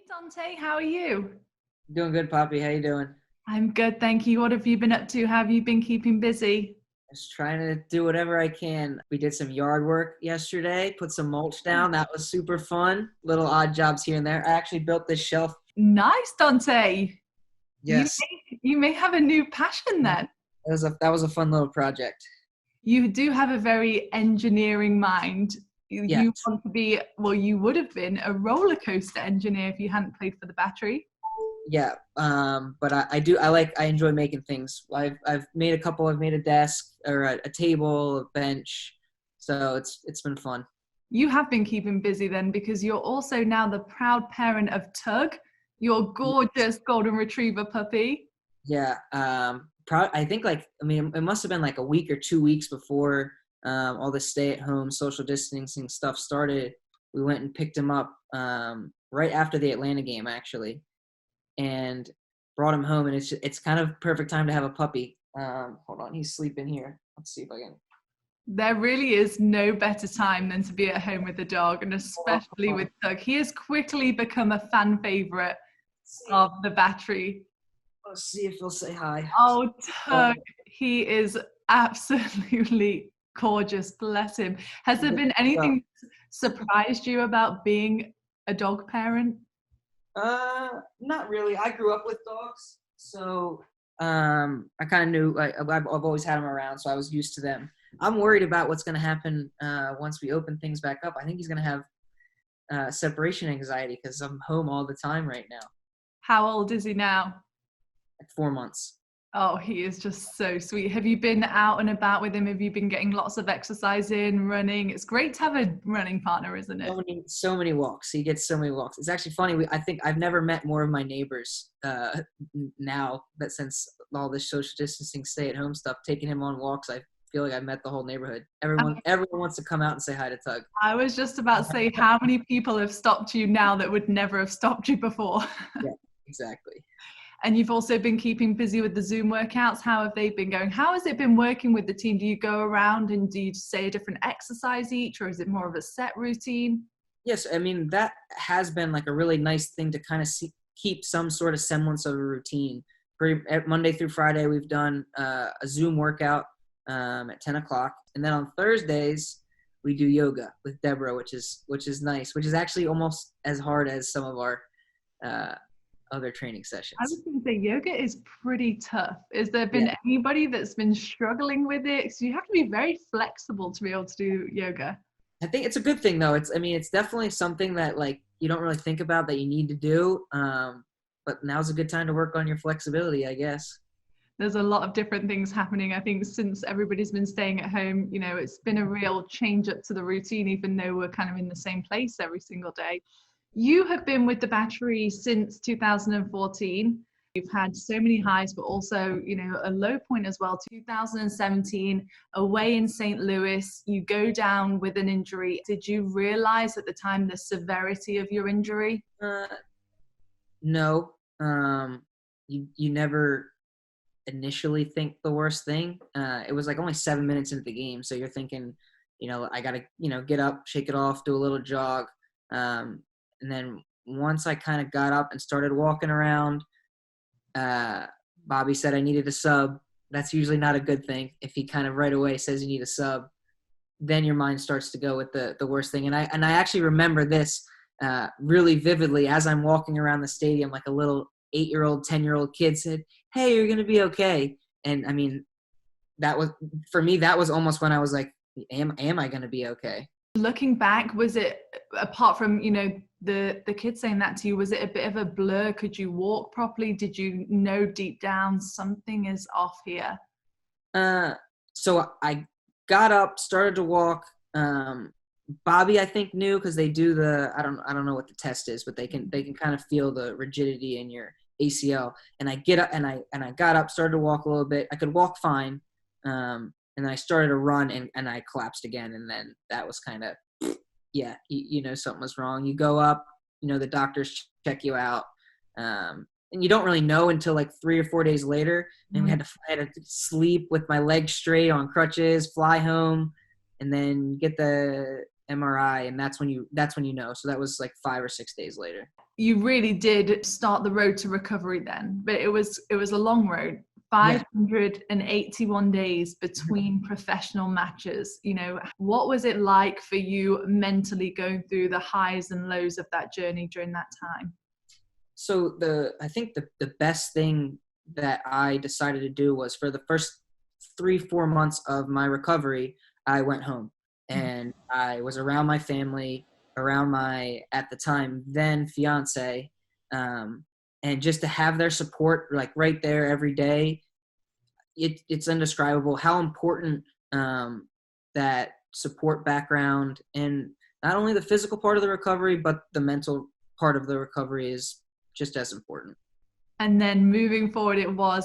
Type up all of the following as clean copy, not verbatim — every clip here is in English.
Dante, how are you? Doing good, Poppy. How you doing? I'm good, thank you. What have you been up to? How have you been keeping busy? Just trying to do whatever I can. We did some yard work yesterday, put some mulch down. That was super fun. Little odd jobs here and there. I actually built this shelf. Nice, Dante. You Yes, you may have a new passion then. that was a fun little project. You do have a very engineering mind. Yes, You want to be, well, you would have been a roller coaster engineer if you hadn't played for the Battery. yeah. But I enjoy making things. I've made a couple. I've made a desk or a table, a bench. So it's been fun. You have been keeping busy then because you're also now the proud parent of Tug, your gorgeous golden retriever puppy. Yeah. I think it must have been like a week or 2 weeks before all the stay-at-home social distancing stuff started. We went and picked him up right after the Atlanta game, actually, and brought him home. And it's kind of perfect time to have a puppy. Hold on, he's sleeping here. Let's see if I can. There really is no better time than to be at home with a dog, and especially with Tug. He has quickly become a fan favorite of the Battery. Let's see if he'll say hi. Oh, Tug, he is absolutely gorgeous. Bless him. Has there been anything surprised you about being a dog parent? Not really. I grew up with dogs, so I kind of knew. I've always had them around, so I was used to them. I'm worried about what's going to happen once we open things back up. I think he's going to have separation anxiety because I'm home all the time right now. How old is he now? Like 4 months. Oh, he is just so sweet. Have you been out and about with him? Have you been getting lots of exercise in, running? It's great to have a running partner, isn't it? So many walks. He gets so many walks. It's actually funny. I think I've never met more of my neighbors now that since all this social distancing, stay-at-home stuff, taking him on walks, I feel like I've met the whole neighborhood. Everyone wants to come out and say hi to Tug. I was just about to say, how many people have stopped you now that would never have stopped you before? Yeah, exactly. And you've also been keeping busy with the Zoom workouts. How have they been going? How has it been working with the team? Do you go around and do you say a different exercise each, or is it more of a set routine? Yes, I mean, that has been like a really nice thing to kind of keep some sort of semblance of a routine. Monday through Friday, we've done a Zoom workout at 10 o'clock. And then on Thursdays, we do yoga with Deborah, which is nice, which is actually almost as hard as some of our other training sessions. I was going to say yoga is pretty tough. Has there been anybody that's been struggling with it? So you have to be very flexible to be able to do yoga. I think it's a good thing though. It's definitely something that like you don't really think about that you need to do. But now's a good time to work on your flexibility, I guess. There's a lot of different things happening. I think since everybody's been staying at home, it's been a real change up to the routine, even though we're kind of in the same place every single day. You have been with the Battery since 2014. You've had so many highs, but also, a low point as well. 2017, away in St. Louis, you go down with an injury. Did you realize at the time the severity of your injury? No. You never initially think the worst thing. It was like only 7 minutes into the game, so you're thinking, I gotta, get up, shake it off, do a little jog. And then once I kind of got up and started walking around, Bobby said I needed a sub. That's usually not a good thing. If he kind of right away says you need a sub, then your mind starts to go with the worst thing. And I actually remember this really vividly as I'm walking around the stadium, like a little 8-year-old, 10-year-old kid said, "Hey, you're going to be okay." And I mean, for me, that was almost when I was like, am I going to be okay? Looking back, was it, apart from, the kid saying that to you, was it a bit of a blur? Could you walk properly? Did you know deep down something is off here? So I got up, started to walk. Bobby, I think, knew because they do I don't know what the test is, but they can kind of feel the rigidity in your ACL. And I get up and I got up, started to walk a little bit. I could walk fine. And then I started to run and I collapsed again. And then that was kind of, something was wrong. You go up, the doctors check you out. And you don't really know until like 3 or 4 days later. And I had to sleep with my legs straight on crutches, fly home, and then get the MRI, and that's when you know. So that was like 5 or 6 days later. You really did start the road to recovery then, but it was a long road. Yeah. 581 days between professional matches. You know, what was it like for you mentally going through the highs and lows of that journey during that time? So I think the best thing that I decided to do was, for the first 3-4 months of my recovery, I went home and I was around my family, around my, at the time, then fiance, and just to have their support like right there every day, it's indescribable how important that support background, and not only the physical part of the recovery, but the mental part of the recovery is just as important. And then moving forward,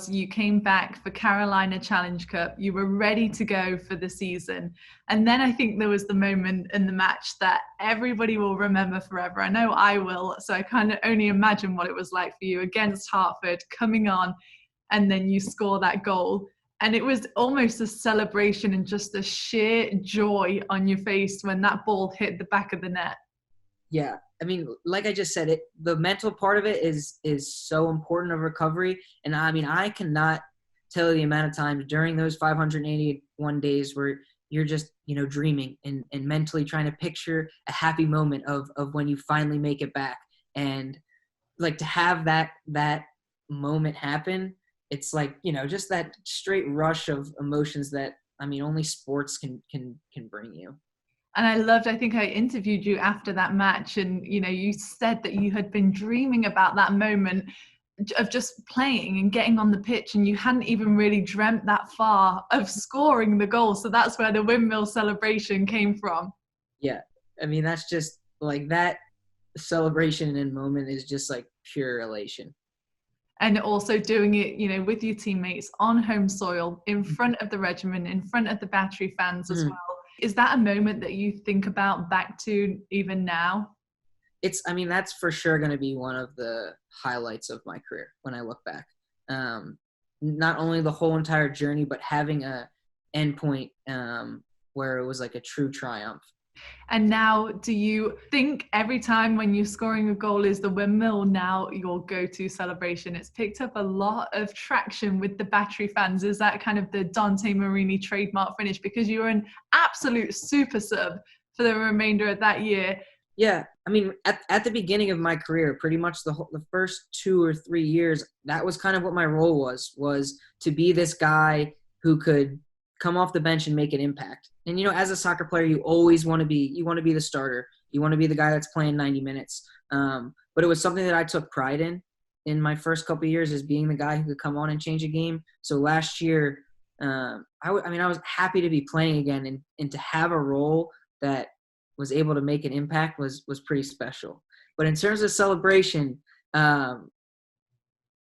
you came back for Carolina Challenge Cup. You were ready to go for the season. And then I think there was the moment in the match that everybody will remember forever. I know I will. So I kind of only imagine what it was like for you against Hartford, coming on, and then you score that goal. And it was almost a celebration and just a sheer joy on your face when that ball hit the back of the net. Yeah. I mean, like I just said, the mental part of it is so important of recovery. And I mean, I cannot tell you the amount of times during those 581 days where you're just, dreaming and mentally trying to picture a happy moment of when you finally make it back. And like, to have that moment happen, it's like, just that straight rush of emotions that, I mean, only sports can bring you. And I think I interviewed you after that match, and you said that you had been dreaming about that moment of just playing and getting on the pitch, and you hadn't even really dreamt that far of scoring the goal. So that's where the windmill celebration came from. Yeah. I mean, that's just like, that celebration and moment is just like pure elation. And also doing it, with your teammates on home soil, in front of the regiment, in front of the Battery fans as well. Is that a moment that you think about back to even now? That's for sure going to be one of the highlights of my career when I look back. Not only the whole entire journey, but having a endpoint where it was like a true triumph. And now, do you think every time when you're scoring a goal is the windmill now your go-to celebration? It's picked up a lot of traction with the Battery fans. Is that kind of the Dante Marini trademark finish? Because you were an absolute super sub for the remainder of that year. Yeah. I mean, at the beginning of my career, pretty much the first 2 or 3 years, that was kind of what my role was to be this guy who could come off the bench and make an impact. And, as a soccer player, you always want to be the starter. You want to be the guy that's playing 90 minutes. But it was something that I took pride in my first couple of years, is being the guy who could come on and change a game. So last year, I was happy to be playing again, and to have a role that was able to make an impact was pretty special. But in terms of celebration, I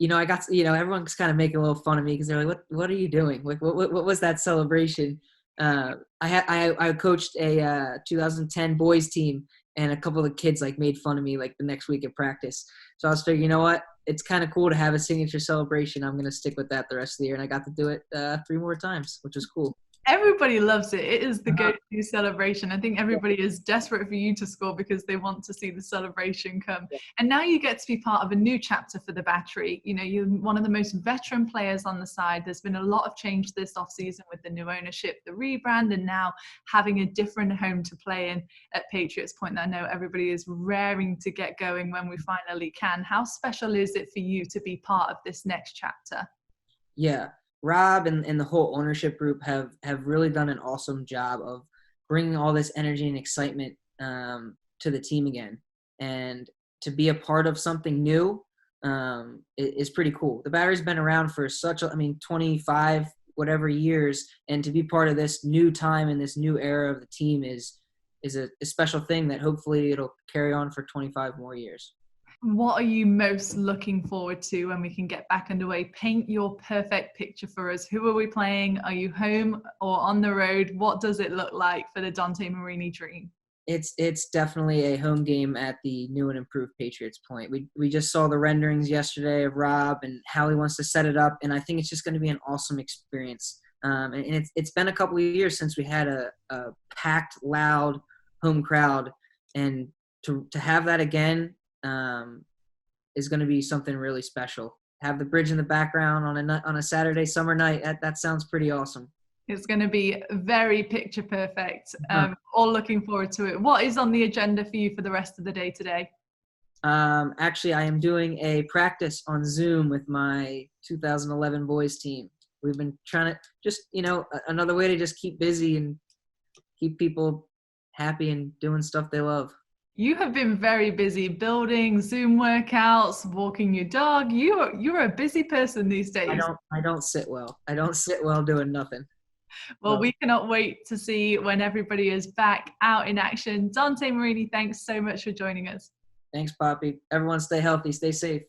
got, everyone's kind of making a little fun of me because they're like, what are you doing? Like, what was that celebration? I coached a 2010 boys team, and a couple of the kids like made fun of me like the next week at practice. So I was figuring, you know what? It's kind of cool to have a signature celebration. I'm going to stick with that the rest of the year. And I got to do it 3 more times, which was cool. Everybody loves it. It is the go-to celebration. I think everybody is desperate for you to score because they want to see the celebration come. Yeah. And now you get to be part of a new chapter for the Battery. You're one of the most veteran players on the side. There's been a lot of change this off-season with the new ownership, the rebrand, and now having a different home to play in at Patriots Point that I know everybody is raring to get going when we finally can. How special is it for you to be part of this next chapter? Yeah. Rob and the whole ownership group have really done an awesome job of bringing all this energy and excitement to the team again. And to be a part of something new is pretty cool. The Battery's been around for 25 whatever years, and to be part of this new time and this new era of the team is a special thing that hopefully it'll carry on for 25 more years. What are you most looking forward to when we can get back underway? Paint your perfect picture for us. Who are we playing? Are you home or on the road? What does it look like for the Dante Marini dream? It's definitely a home game at the new and improved Patriots Point. We just saw the renderings yesterday of Rob and how he wants to set it up, and I think it's just going to be an awesome experience. And it's been a couple of years since we had a packed, loud home crowd, and to have that again is going to be something really special. Have the bridge in the background on a Saturday summer night. That sounds pretty awesome. It's going to be very picture perfect. Uh-huh. All looking forward to it. What is on the agenda for you for the rest of the day today? Actually, I am doing a practice on Zoom with my 2011 boys team. We've been trying to just, another way to just keep busy and keep people happy and doing stuff they love. You have been very busy building Zoom workouts, walking your dog. You're a busy person these days. I don't sit well. I don't sit well doing nothing. Well, we cannot wait to see when everybody is back out in action. Dante, Marini, thanks so much for joining us. Thanks, Poppy. Everyone stay healthy, stay safe.